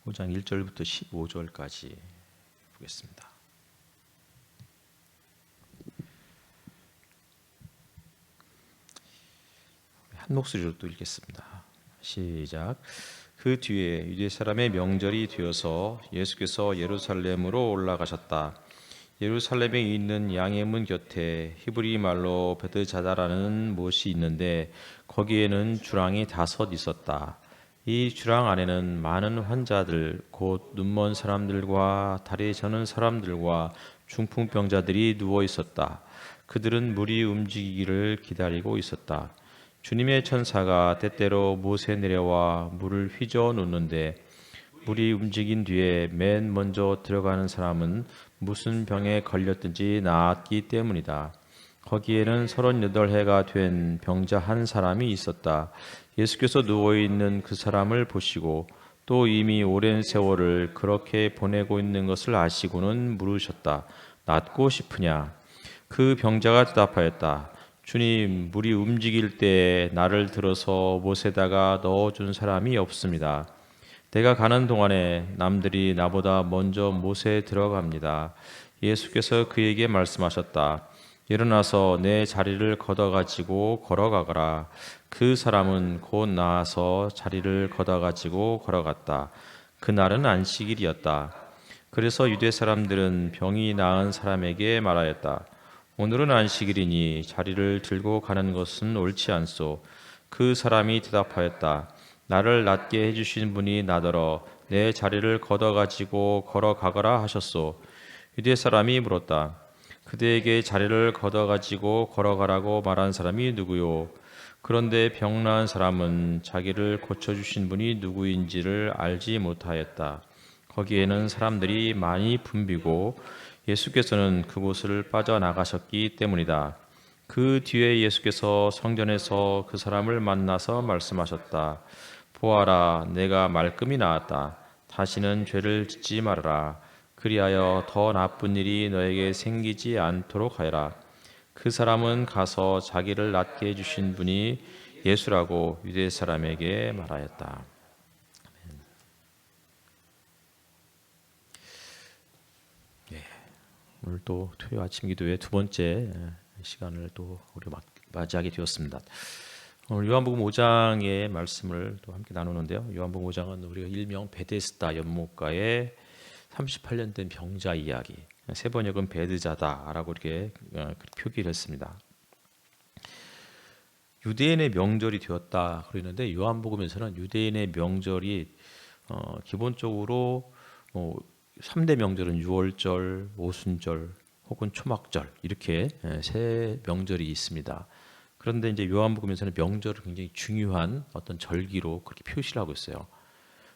5장 1절부터 15절까지 보겠습니다. 한 목소리로 또 읽겠습니다. 시작. 그 뒤에 유대 사람의 명절이 되어서 예수께서 예루살렘으로 올라가셨다. 예루살렘에 있는 양의 문 곁에 히브리 말로 베드자다라는 못이 있는데 거기에는 주랑이 5 있었다. 이 주랑 안에는 많은 환자들 곧 눈먼 사람들과 다리 저는 사람들과 중풍병자들이 누워 있었다. 그들은 물이 움직이기를 기다리고 있었다. 주님의 천사가 때때로 못에 내려와 물을 휘저어 놓는데 물이 움직인 뒤에 맨 먼저 들어가는 사람은 무슨 병에 걸렸든지 나았기 때문이다. 거기에는 38해가 된 병자 한 사람이 있었다. 예수께서 누워있는 그 사람을 보시고 또 이미 오랜 세월을 그렇게 보내고 있는 것을 아시고는 물으셨다. 낫고 싶으냐? 그 병자가 대답하였다. 주님, 물이 움직일 때 나를 들어서 못에다가 넣어준 사람이 없습니다. 내가 가는 동안에 남들이 나보다 먼저 못에 들어갑니다. 예수께서 그에게 말씀하셨다. 일어나서 내 자리를 걷어가지고 걸어가거라. 그 사람은 곧 나아서 자리를 걷어가지고 걸어갔다. 그날은 안식일이었다. 그래서 유대 사람들은 병이 나은 사람에게 말하였다. 오늘은 안식일이니 자리를 들고 가는 것은 옳지 않소. 그 사람이 대답하였다. 나를 낫게 해주신 분이 나더러 내 자리를 걷어가지고 걸어가거라 하셨소. 유대 사람이 물었다. 그대에게 자리를 걷어가지고 걸어가라고 말한 사람이 누구요? 그런데 병 나은 사람은 자기를 고쳐주신 분이 누구인지를 알지 못하였다. 거기에는 사람들이 많이 붐비고 예수께서는 그곳을 빠져나가셨기 때문이다. 그 뒤에 예수께서 성전에서 그 사람을 만나서 말씀하셨다. 보아라, 내가 말끔히 나았다. 다시는 죄를 짓지 말아라. 그리하여 더 나쁜 일이 너에게 생기지 않도록 하여라. 그 사람은 가서 자기를 낫게 해주신 분이 예수라고 유대 사람에게 말하였다. 오늘 또 토요일 아침 기도회 2번째 시간을 또 우리가 맞이하게 되었습니다. 오늘 요한복음 5장의 말씀을 또 함께 나누는데요. 요한복음 5장은 우리가 일명 베데스다 연못가의 38년 된 병자 이야기, 세 번역은 베드자다라고 이렇게 표기를 했습니다. 유대인의 명절이 되었다 그러는데 요한복음에서는 유대인의 명절이 기본적으로 3대 명절은 유월절, 오순절 혹은 초막절 이렇게 세 명절이 있습니다. 그런데 이제 요한복음에서는 명절을 굉장히 중요한 어떤 절기로 그렇게 표시를 하고 있어요.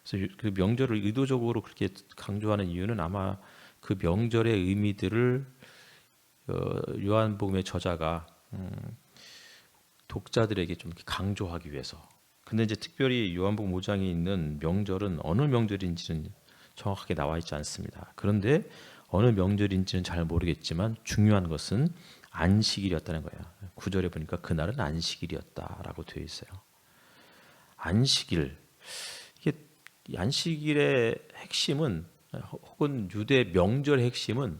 그래서 그 명절을 의도적으로 그렇게 강조하는 이유는 아마 그 명절의 의미들을 요한복음의 저자가 독자들에게 좀 강조하기 위해서. 근데 이제 특별히 요한복음 5장에 있는 명절은 어느 명절인지는 정확하게 나와 있지 않습니다. 그런데 어느 명절인지는 잘 모르겠지만 중요한 것은 안식일이었다는 거예요. 9절에 보니까 그날은 안식일이었다라고 되어 있어요. 안식일. 이게 안식일의 핵심은 혹은 유대 명절의 핵심은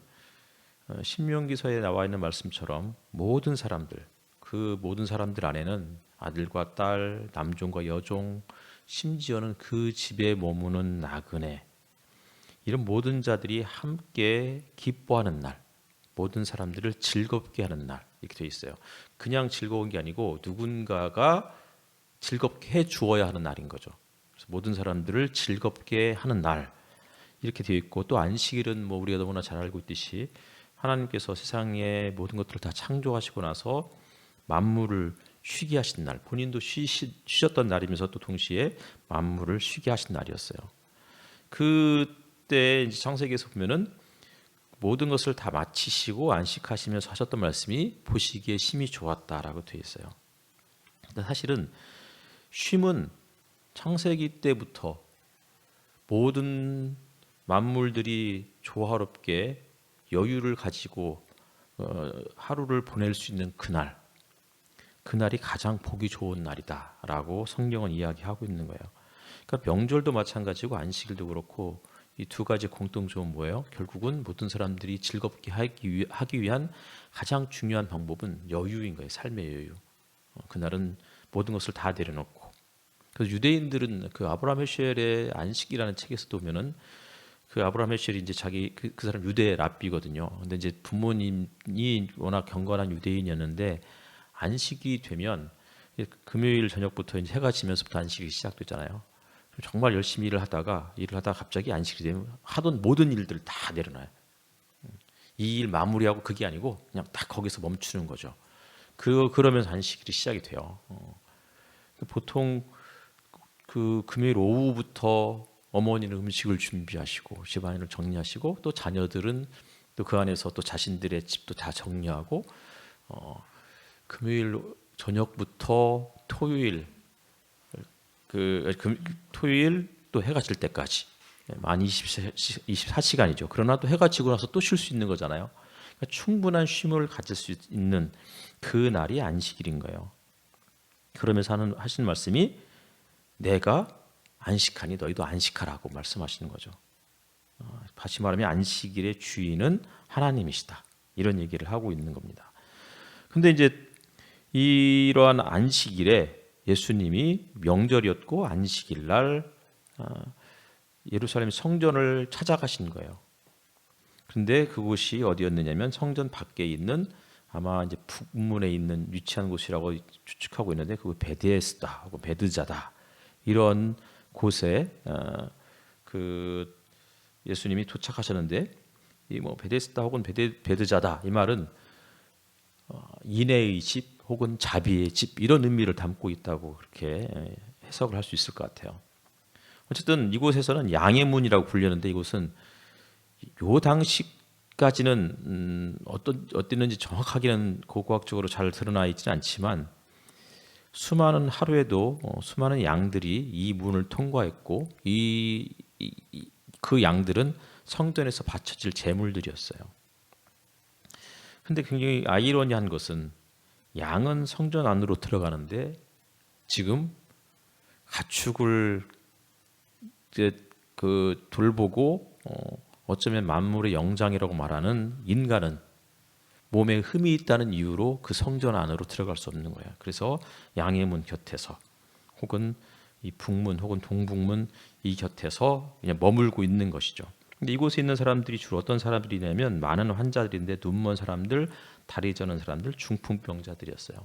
신명기서에 나와 있는 말씀처럼 모든 사람들, 그 모든 사람들 안에는 아들과 딸, 남종과 여종, 심지어는 그 집에 머무는 나그네 이런 모든 자들이 함께 기뻐하는 날, 모든 사람들을 즐겁게 하는 날 이렇게 되어 있어요. 그냥 즐거운 게 아니고 누군가가 즐겁게 해 주어야 하는 날인 거죠. 그래서 모든 사람들을 즐겁게 하는 날 이렇게 되어 있고 또 안식일은 뭐 우리가 너무나 잘 알고 있듯이 하나님께서 세상의 모든 것들을 다 창조하시고 나서 만물을 쉬게 하신 날, 본인도 쉬셨던 날이면서 또 동시에 만물을 쉬게 하신 날이었어요. 그때 이제 창세기에서 보면은 모든 것을 다 마치시고 안식하시면서 하셨던 말씀이 보시기에 심히 좋았다라고 되어 있어요. 근데 사실은 쉼은 창세기 때부터 모든 만물들이 조화롭게 여유를 가지고 하루를 보낼 수 있는 그날이 가장 보기 좋은 날이다라고 성경은 이야기하고 있는 거예요. 그러니까 명절도 마찬가지고 안식일도 그렇고 이 두 가지 공통점은 뭐예요? 결국은 모든 사람들이 즐겁게 하기 위한 가장 중요한 방법은 여유인 거예요. 삶의 여유. 그날은 모든 것을 다 내려놓고. 그래서 유대인들은 그 아브라함 헤쉘의 안식이라는 책에서도 보면은 그 아브라함 헤쉘이 이제 그 사람 유대 랍비거든요. 근데 이제 부모님이 워낙 경건한 유대인이었는데 안식이 되면 금요일 저녁부터 이제 해가 지면서부터 안식이 시작됐잖아요. 정말 열심히 일을 하다가 갑자기 안식이 되면 하던 모든 일들 다 내려놔요. 이 일 마무리하고 그게 아니고 그냥 딱 거기서 멈추는 거죠. 그러면서 안식일이 시작이 돼요. 보통 그 금요일 오후부터 어머니는 음식을 준비하시고 집안을 정리하시고 또 자녀들은 또 그 안에서 또 자신들의 집도 다 정리하고 금요일 저녁부터 토요일 토요일 또 해가 질 때까지 만 24시간이죠. 그러나 또 해가 지고 나서 또 쉴 수 있는 거잖아요. 그러니까 충분한 쉼을 가질 수 있는 그 날이 안식일인 거예요. 그러면서 하시는 말씀이 내가 안식하니 너희도 안식하라고 말씀하시는 거죠. 다시 말하면 안식일의 주인은 하나님이시다. 이런 얘기를 하고 있는 겁니다. 근데 이제 이러한 안식일에 예수님이 명절이었고 안식일 날 예루살렘 성전을 찾아가신 거예요. 그런데 그곳이 어디였느냐면 성전 밖에 있는 아마 이제 북문에 있는 위치한 곳이라고 추측하고 있는데 그 베데스다 하고 베드자다 이런 곳에 그 예수님이 도착하셨는데 이 뭐 베데스다 혹은 베드자다 이 말은 인애의 집 혹은 자비의 집 이런 의미를 담고 있다고 그렇게 해석을 할 수 있을 것 같아요. 어쨌든 이곳에서는 양의 문이라고 불리는데 이곳은 요 당시까지는 어땠는지 정확하게는 고고학적으로 잘 드러나 있지는 않지만 수많은 하루에도 수많은 양들이 이 문을 통과했고 그 양들은 성전에서 바쳐질 제물들이었어요. 근데 굉장히 아이러니한 것은 양은 성전 안으로 들어가는데 지금 가축을 그 돌보고 어쩌면 만물의 영장이라고 말하는 인간은 몸에 흠이 있다는 이유로 그 성전 안으로 들어갈 수 없는 거예요. 그래서 양의 문 곁에서 혹은 이 북문 혹은 동북문 이 곁에서 그냥 머물고 있는 것이죠. 근데 이곳에 있는 사람들이 주로 어떤 사람들이냐면 많은 환자들인데 눈먼 사람들, 다리 저는 사람들, 중풍병자들이었어요.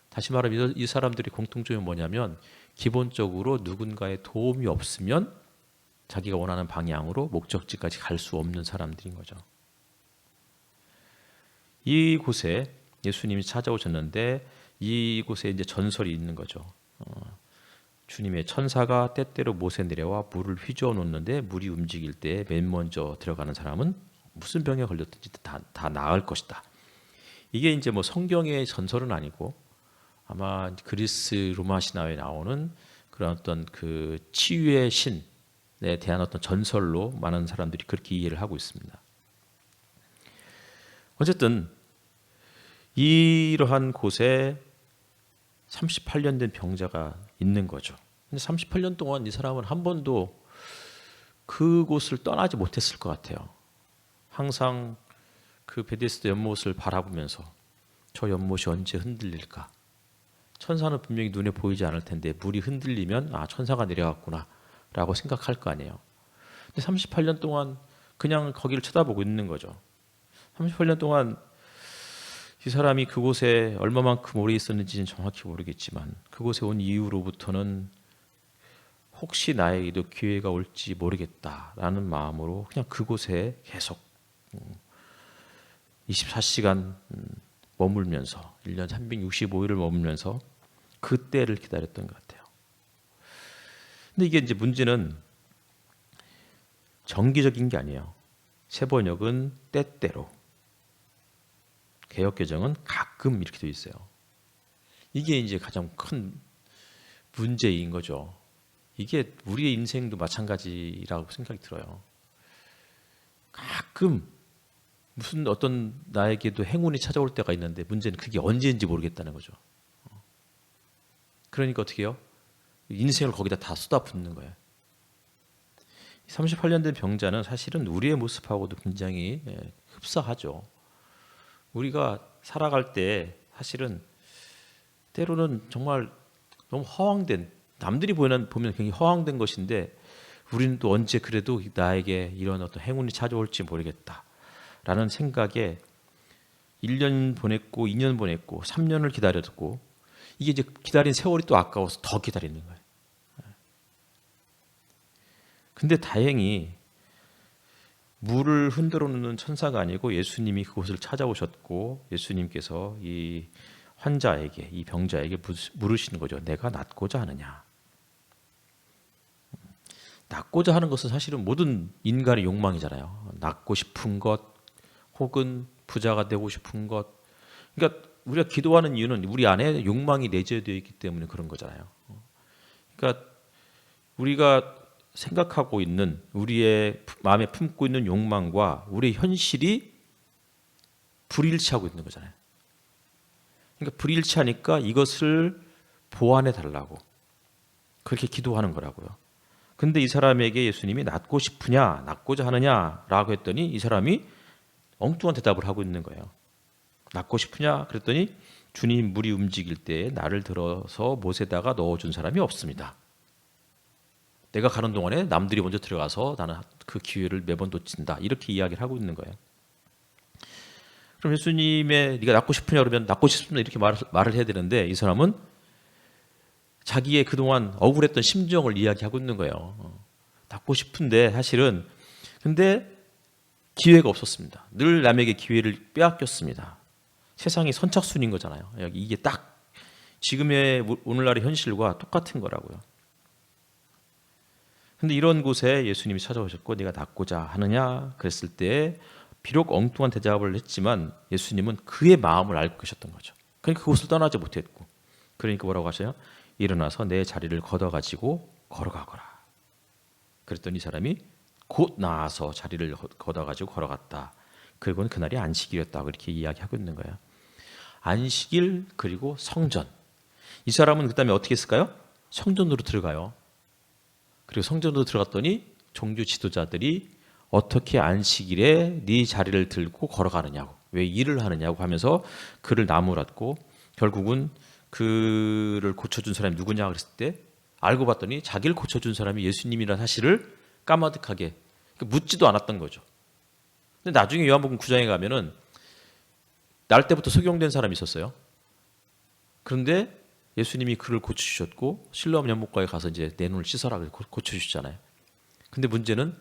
다시 말하면 이 사람들의 공통점이 뭐냐면 기본적으로 누군가의 도움이 없으면 자기가 원하는 방향으로 목적지까지 갈 수 없는 사람들인 거죠. 이곳에 예수님이 찾아오셨는데 이곳에 이제 전설이 있는 거죠. 주님의 천사가 때때로 못에 내려와 물을 휘저어 놓는데 물이 움직일 때 맨 먼저 들어가는 사람은 무슨 병에 걸렸든지 다 나을 것이다. 이게 이제 뭐 성경의 전설은 아니고 아마 그리스 로마 신화에 나오는 그런 어떤 그 치유의 신에 대한 어떤 전설로 많은 사람들이 그렇게 이해를 하고 있습니다. 어쨌든 이러한 곳에 38년 된 병자가 있는 거죠. 근데 38년 동안 이 사람은 한 번도 그곳을 떠나지 못했을 것 같아요. 항상 그 베데스다 연못을 바라보면서 저 연못이 언제 흔들릴까? 천사는 분명히 눈에 보이지 않을 텐데 물이 흔들리면 아 천사가 내려왔구나 라고 생각할 거 아니에요. 근데 38년 동안 그냥 거기를 쳐다보고 있는 거죠. 38년 동안 이 사람이 그곳에 얼마만큼 오래 있었는지는 정확히 모르겠지만 그곳에 온 이후로부터는 혹시 나에게도 기회가 올지 모르겠다라는 마음으로 그냥 그곳에 계속 24시간 머물면서 1년 365일을 머물면서 그 때를 기다렸던 것 같아요. 근데 이게 이제 문제는 정기적인 게 아니에요. 세번역은 때때로, 개역개정은 가끔 이렇게 되어 있어요. 이게 이제 가장 큰 문제인 거죠. 이게 우리의 인생도 마찬가지라고 생각이 들어요. 가끔 무슨 어떤 나에게도 행운이 찾아올 때가 있는데 문제는 그게 언제인지 모르겠다는 거죠. 그러니까 어떻게 해요? 인생을 거기다 다 쏟아붓는 거예요. 38년 된 병자는 사실은 우리의 모습하고도 굉장히 흡사하죠. 우리가 살아갈 때 사실은 때로는 정말 너무 허황된, 남들이 보면 굉장히 허황된 것인데 우리는 또 언제 그래도 나에게 이런 어떤 행운이 찾아올지 모르겠다라는 생각에 1년 보냈고 2년 보냈고 3년을 기다렸고 이게 이제 기다린 세월이 또 아까워서 더 기다리는 거예요. 근데 다행히 물을 흔들어 놓는 천사가 아니고 예수님이 그곳을 찾아오셨고 예수님께서 이 환자에게, 이 병자에게 물으시는 거죠. 내가 낫고자 하느냐? 낫고자 하는 것은 사실은 모든 인간의 욕망이잖아요. 낫고 싶은 것, 혹은 부자가 되고 싶은 것. 그러니까 우리가 기도하는 이유는 우리 안에 욕망이 내재되어 있기 때문에 그런 거잖아요. 그러니까 우리가 생각하고 있는, 우리의 마음에 품고 있는 욕망과 우리의 현실이 불일치하고 있는 거잖아요. 그러니까 불일치하니까 이것을 보완해 달라고 그렇게 기도하는 거라고요. 근데 이 사람에게 예수님이 낫고 싶으냐, 낫고자 하느냐라고 했더니 이 사람이 엉뚱한 대답을 하고 있는 거예요. 낫고 싶으냐? 그랬더니 주님, 물이 움직일 때 나를 들어서 못에다가 넣어준 사람이 없습니다. 내가 가는 동안에 남들이 먼저 들어가서 나는 그 기회를 매번 놓친다. 이렇게 이야기를 하고 있는 거예요. 그럼 예수님의 네가 낫고 싶으냐 그러면 낫고 싶습니다 이렇게 말을 해야 되는데 이 사람은 자기의 그동안 억울했던 심정을 이야기하고 있는 거예요. 낫고 싶은데 사실은 근데 기회가 없었습니다. 늘 남에게 기회를 빼앗겼습니다. 세상이 선착순인 거잖아요. 이게 딱 지금의 오늘날의 현실과 똑같은 거라고요. 근데 이런 곳에 예수님이 찾아오셨고 네가 낫고자 하느냐 그랬을 때 비록 엉뚱한 대답을 했지만 예수님은 그의 마음을 알고 계셨던 거죠. 그러니까 그곳을 떠나지 못했고 그러니까 뭐라고 하셔요? 일어나서 내 자리를 걷어가지고 걸어가거라. 그랬더니 이 사람이 곧 나와서 자리를 걷어가지고 걸어갔다. 그리고는 그날이 안식일이었다고 이렇게 이야기하고 있는 거예요. 안식일 그리고 성전. 이 사람은 그 다음에 어떻게 했을까요? 성전으로 들어가요. 그리고 성전으로 들어갔더니 종교 지도자들이 어떻게 안식일에 네 자리를 들고 걸어가느냐고, 왜 일을 하느냐고 하면서 그를 나무랐고 결국은 그를 고쳐준 사람이 누구냐 그랬을 때 알고 봤더니 자기를 고쳐준 사람이 예수님이라는 사실을 까마득하게 묻지도 않았던 거죠. 근데 나중에 요한복음 9장에 가면은 날 때부터 석용된 사람이 있었어요. 그런데 예수님이 그를 고쳐주셨고 실로암 연못가에 가서 이제 내 눈을 씻어라 고쳐주셨잖아요. 근데 문제는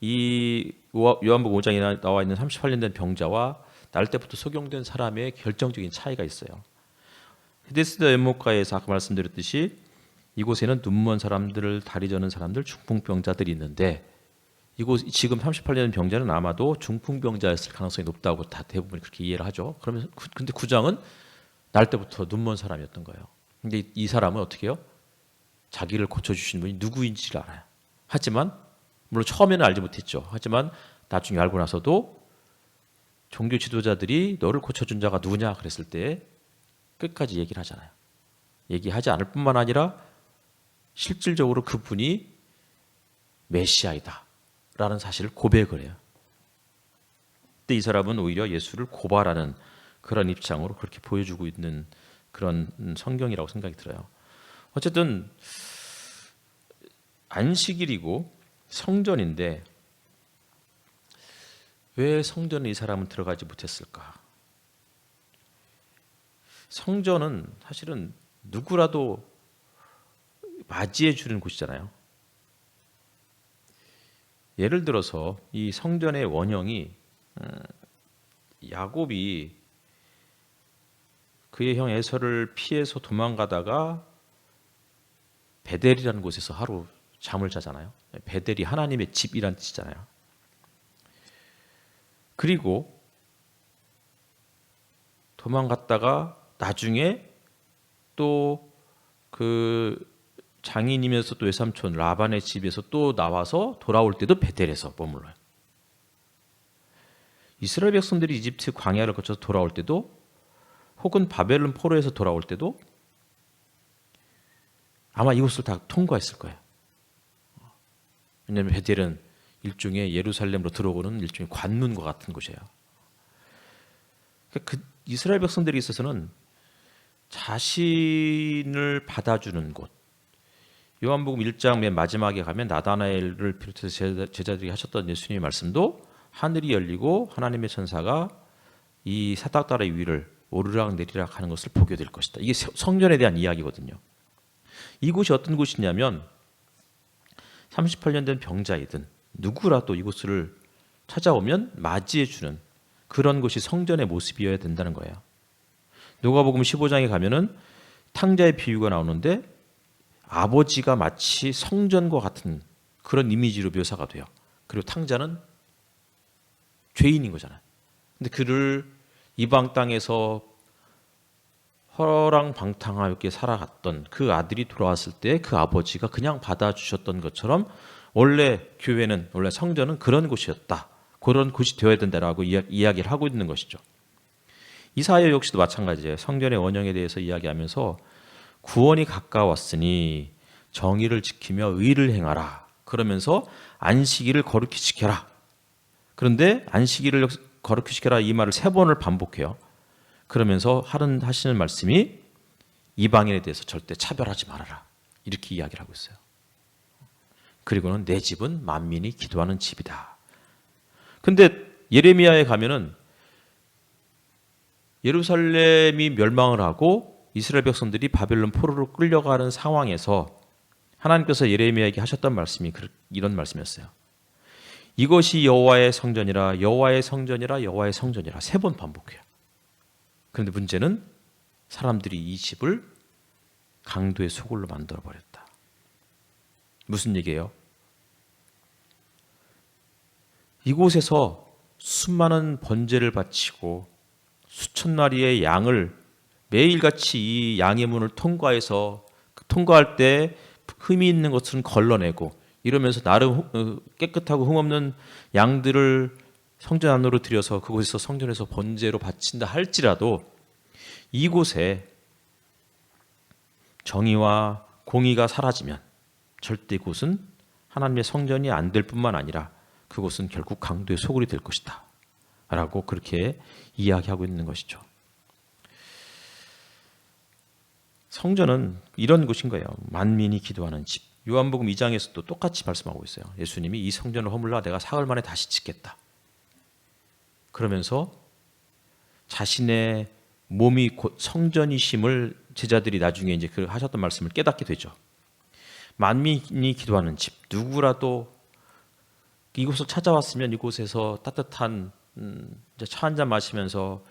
이 요한복음 5장에 나와 있는 38년 된 병자와 날 때부터 석용된 사람의 결정적인 차이가 있어요. 베데스다 연못가에서 아까 말씀드렸듯이 이곳에는 눈먼 사람들, 다리 저는 사람들, 중풍병자들이 있는데 이곳 지금 38년 병자는 아마도 중풍병자였을 가능성이 높다고 다 대부분 그렇게 이해를 하죠. 그러면 근데 구장은 날 때부터 눈먼 사람이었던 거예요. 근데 이 사람은 어떻게 해요? 자기를 고쳐주신 분이 누구인지를 알아요. 하지만 물론 처음에는 알지 못했죠. 하지만 나중에 알고 나서도 종교 지도자들이 너를 고쳐준 자가 누구냐 그랬을 때 끝까지 얘기를 하잖아요. 얘기하지 않을 뿐만 아니라 실질적으로 그분이 메시아이다 라는 사실을 고백을 해요. 근데 이 사람은 오히려 예수를 고발하는 그런 입장으로 그렇게 보여주고 있는 그런 성경이라고 생각이 들어요. 어쨌든 안식일이고 성전인데 왜 성전에 이 사람은 들어가지 못했을까? 성전은 사실은 누구라도 맞이해 주는 곳이잖아요. 예를 들어서 이 성전의 원형이 야곱이 그의 형 에서를 피해서 도망가다가 베델이라는 곳에서 하루 잠을 자잖아요. 베델이 하나님의 집이란 뜻이잖아요. 그리고 도망갔다가 나중에 또 그 장인이면서 또 외삼촌 라반의 집에서 또 나와서 돌아올 때도 베델에서 머물러요. 이스라엘 백성들이 이집트 광야를 거쳐서 돌아올 때도 혹은 바벨론 포로에서 돌아올 때도 아마 이곳을 다 통과했을 거예요. 왜냐하면 베델은 일종의 예루살렘으로 들어오는 일종의 관문과 같은 곳이에요. 그 이스라엘 백성들에 있어서는 자신을 받아주는 곳, 요한복음 1장 맨 마지막에 가면 나다나엘을 비롯해서 제자들이 하셨던 예수님의 말씀도 하늘이 열리고 하나님의 천사가 이 사닥다리 위를 오르락 내리락 하는 것을 보게 될 것이다. 이게 성전에 대한 이야기거든요. 이곳이 어떤 곳이냐면 38년 된 병자이든 누구라도 이곳을 찾아오면 맞이해주는 그런 곳이 성전의 모습이어야 된다는 거예요. 누가복음 15장에 가면은 탕자의 비유가 나오는데 아버지가 마치 성전과 같은 그런 이미지로 묘사가 돼요. 그리고 탕자는 죄인인 거잖아요. 근데 그를 이방 땅에서 허랑방탕하게 살아갔던 그 아들이 돌아왔을 때 그 아버지가 그냥 받아주셨던 것처럼 원래 교회는, 원래 성전은 그런 곳이었다. 그런 곳이 되어야 된다라고 이야기를 하고 있는 것이죠. 이사야 역시도 마찬가지예요. 성전의 원형에 대해서 이야기하면서 구원이 가까웠으니 정의를 지키며 의를 행하라. 그러면서 안식일을 거룩히 지켜라. 그런데 안식일을 거룩히 지켜라 이 말을 3번을 반복해요. 그러면서 하시는 말씀이 이방인에 대해서 절대 차별하지 말아라. 이렇게 이야기를 하고 있어요. 그리고는 내 집은 만민이 기도하는 집이다. 근데 예레미야에 가면은 예루살렘이 멸망을 하고 이스라엘 백성들이 바벨론 포로로 끌려가는 상황에서 하나님께서 예레미야에게 하셨던 말씀이 이런 말씀이었어요. 이것이 여호와의 성전이라, 여호와의 성전이라, 여호와의 성전이라 3번 반복해요. 그런데 문제는 사람들이 이 집을 강도의 소굴로 만들어버렸다. 무슨 얘기예요? 이곳에서 수많은 번제를 바치고 수천 마리의 양을 매일같이 이 양의 문을 통과해서 통과할 때 흠이 있는 것은 걸러내고 이러면서 나름 깨끗하고 흠없는 양들을 성전 안으로 들여서 그곳에서 성전에서 번제로 바친다 할지라도 이곳에 정의와 공의가 사라지면 절대 이곳은 하나님의 성전이 안 될 뿐만 아니라 그곳은 결국 강도의 소굴이 될 것이다 라고 그렇게 이야기하고 있는 것이죠. 성전은 이런 곳인 거예요. 만민이 기도하는 집. 요한복음 2장에서도 똑같이 말씀하고 있어요. 예수님이 이 성전을 허물라 내가 사흘 만에 다시 짓겠다. 그러면서 자신의 몸이 곧 성전이심을 제자들이 나중에 이제 그 하셨던 말씀을 깨닫게 되죠. 만민이 기도하는 집. 누구라도 이곳을 찾아왔으면 이곳에서 따뜻한 차 한 잔 마시면서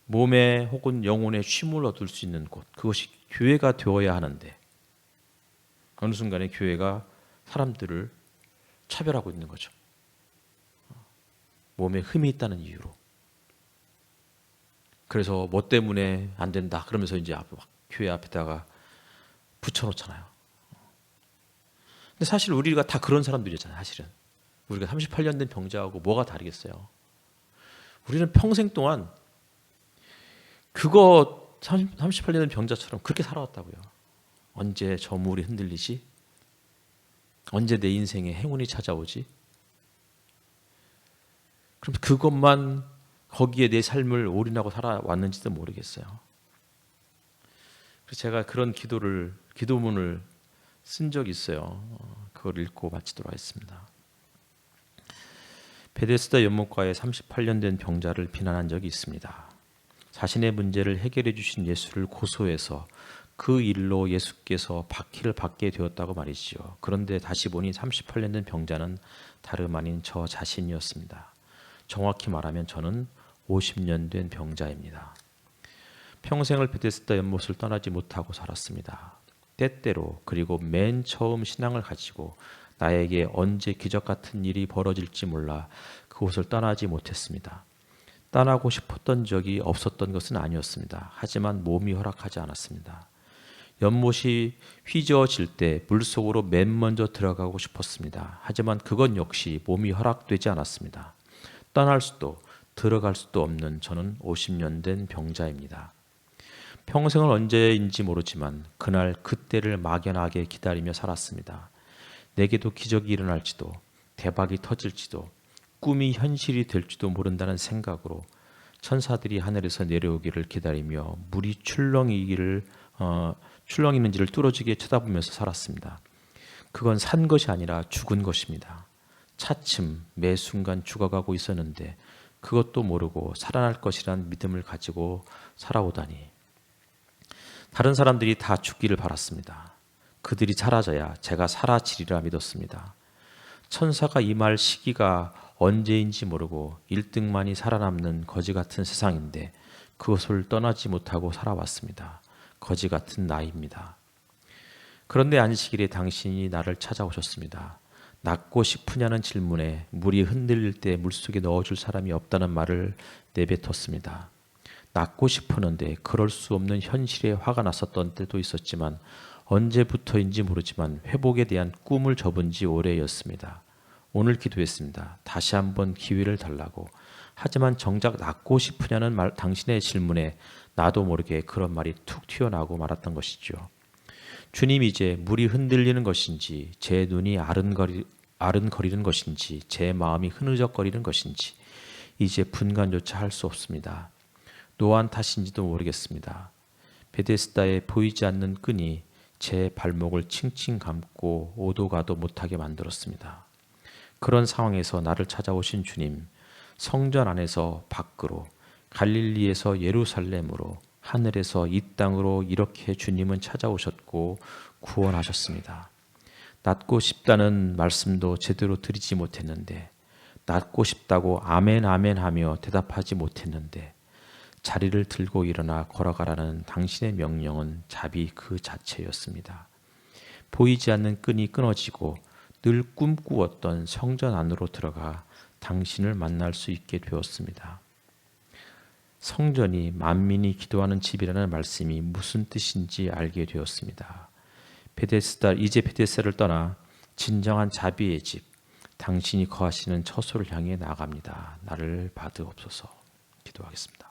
몸에 혹은 영혼에 쉼을 얻을 수 있는 곳. 그것이 교회가 되어야 하는데 어느 순간에 교회가 사람들을 차별하고 있는 거죠. 몸에 흠이 있다는 이유로. 그래서 뭐 때문에 안 된다. 그러면서 이제 교회 앞에다가 붙여놓잖아요. 근데 사실 우리가 다 그런 사람들이잖아요. 사실은 우리가 38년 된 병자하고 뭐가 다르겠어요. 우리는 평생 동안 그거 38년 된 병자처럼 그렇게 살아왔다고요. 언제 저물이 흔들리지? 언제 내 인생에 행운이 찾아오지? 그럼 그것만 거기에 내 삶을 올인하고 살아왔는지도 모르겠어요. 그래서 제가 그런 기도문을 쓴 적이 있어요. 그걸 읽고 마치도록 하겠습니다. 베데스다 연못가에 38년 된 병자를 비난한 적이 있습니다. 자신의 문제를 해결해 주신 예수를 고소해서 그 일로 예수께서 박해를 받게 되었다고 말이지요. 그런데 다시 보니 38년 된 병자는 다름 아닌 저 자신이었습니다. 정확히 말하면 저는 50년 된 병자입니다. 평생을 베데스다 연못을 떠나지 못하고 살았습니다. 때때로 그리고 맨 처음 신앙을 가지고 나에게 언제 기적 같은 일이 벌어질지 몰라 그곳을 떠나지 못했습니다. 떠나고 싶었던 적이 없었던 것은 아니었습니다. 하지만 몸이 허락하지 않았습니다. 연못이 휘저어질 때 물속으로 맨 먼저 들어가고 싶었습니다. 하지만 그건 역시 몸이 허락되지 않았습니다. 떠날 수도 들어갈 수도 없는 저는 50년 된 병자입니다. 평생을 언제인지 모르지만 그날 그때를 막연하게 기다리며 살았습니다. 내게도 기적이 일어날지도 대박이 터질지도 꿈이 현실이 될지도 모른다는 생각으로 천사들이 하늘에서 내려오기를 기다리며 물이 출렁 있는지를 뚫어지게 쳐다보면서 살았습니다. 그건 산 것이 아니라 죽은 것입니다. 차츰 매 순간 죽어가고 있었는데 그것도 모르고 살아날 것이란 믿음을 가지고 살아오다니. 다른 사람들이 다 죽기를 바랐습니다. 그들이 사라져야 제가 사라지리라 믿었습니다. 천사가 임할 시기가 언제인지 모르고 1등만이 살아남는 거지 같은 세상인데 그것을 떠나지 못하고 살아왔습니다. 거지 같은 나이입니다. 그런데 안식일에 당신이 나를 찾아오셨습니다. 낫고 싶으냐는 질문에 물이 흔들릴 때 물속에 넣어줄 사람이 없다는 말을 내뱉었습니다. 낫고 싶었는데 그럴 수 없는 현실에 화가 났었던 때도 있었지만 언제부터인지 모르지만 회복에 대한 꿈을 접은 지 오래였습니다. 오늘 기도했습니다. 다시 한번 기회를 달라고. 하지만 정작 낫고 싶으냐는 당신의 질문에 나도 모르게 그런 말이 툭 튀어나오고 말았던 것이죠. 주님, 이제 물이 흔들리는 것인지 제 눈이 아른거리는 것인지 제 마음이 흐느적거리는 것인지 이제 분간조차 할 수 없습니다. 노안 탓인지도 모르겠습니다. 베데스다에 보이지 않는 끈이 제 발목을 칭칭 감고 오도 가도 못하게 만들었습니다. 그런 상황에서 나를 찾아오신 주님, 성전 안에서 밖으로, 갈릴리에서 예루살렘으로, 하늘에서 이 땅으로 이렇게 주님은 찾아오셨고 구원하셨습니다. 낫고 싶다는 말씀도 제대로 드리지 못했는데, 낫고 싶다고 아멘 아멘 하며 대답하지 못했는데, 자리를 들고 일어나 걸어가라는 당신의 명령은 자비 그 자체였습니다. 보이지 않는 끈이 끊어지고 늘 꿈꾸었던 성전 안으로 들어가 당신을 만날 수 있게 되었습니다. 성전이 만민이 기도하는 집이라는 말씀이 무슨 뜻인지 알게 되었습니다. 이제 베데스다를 떠나 진정한 자비의 집, 당신이 거하시는 처소를 향해 나아갑니다. 나를 받으옵소서. 기도하겠습니다.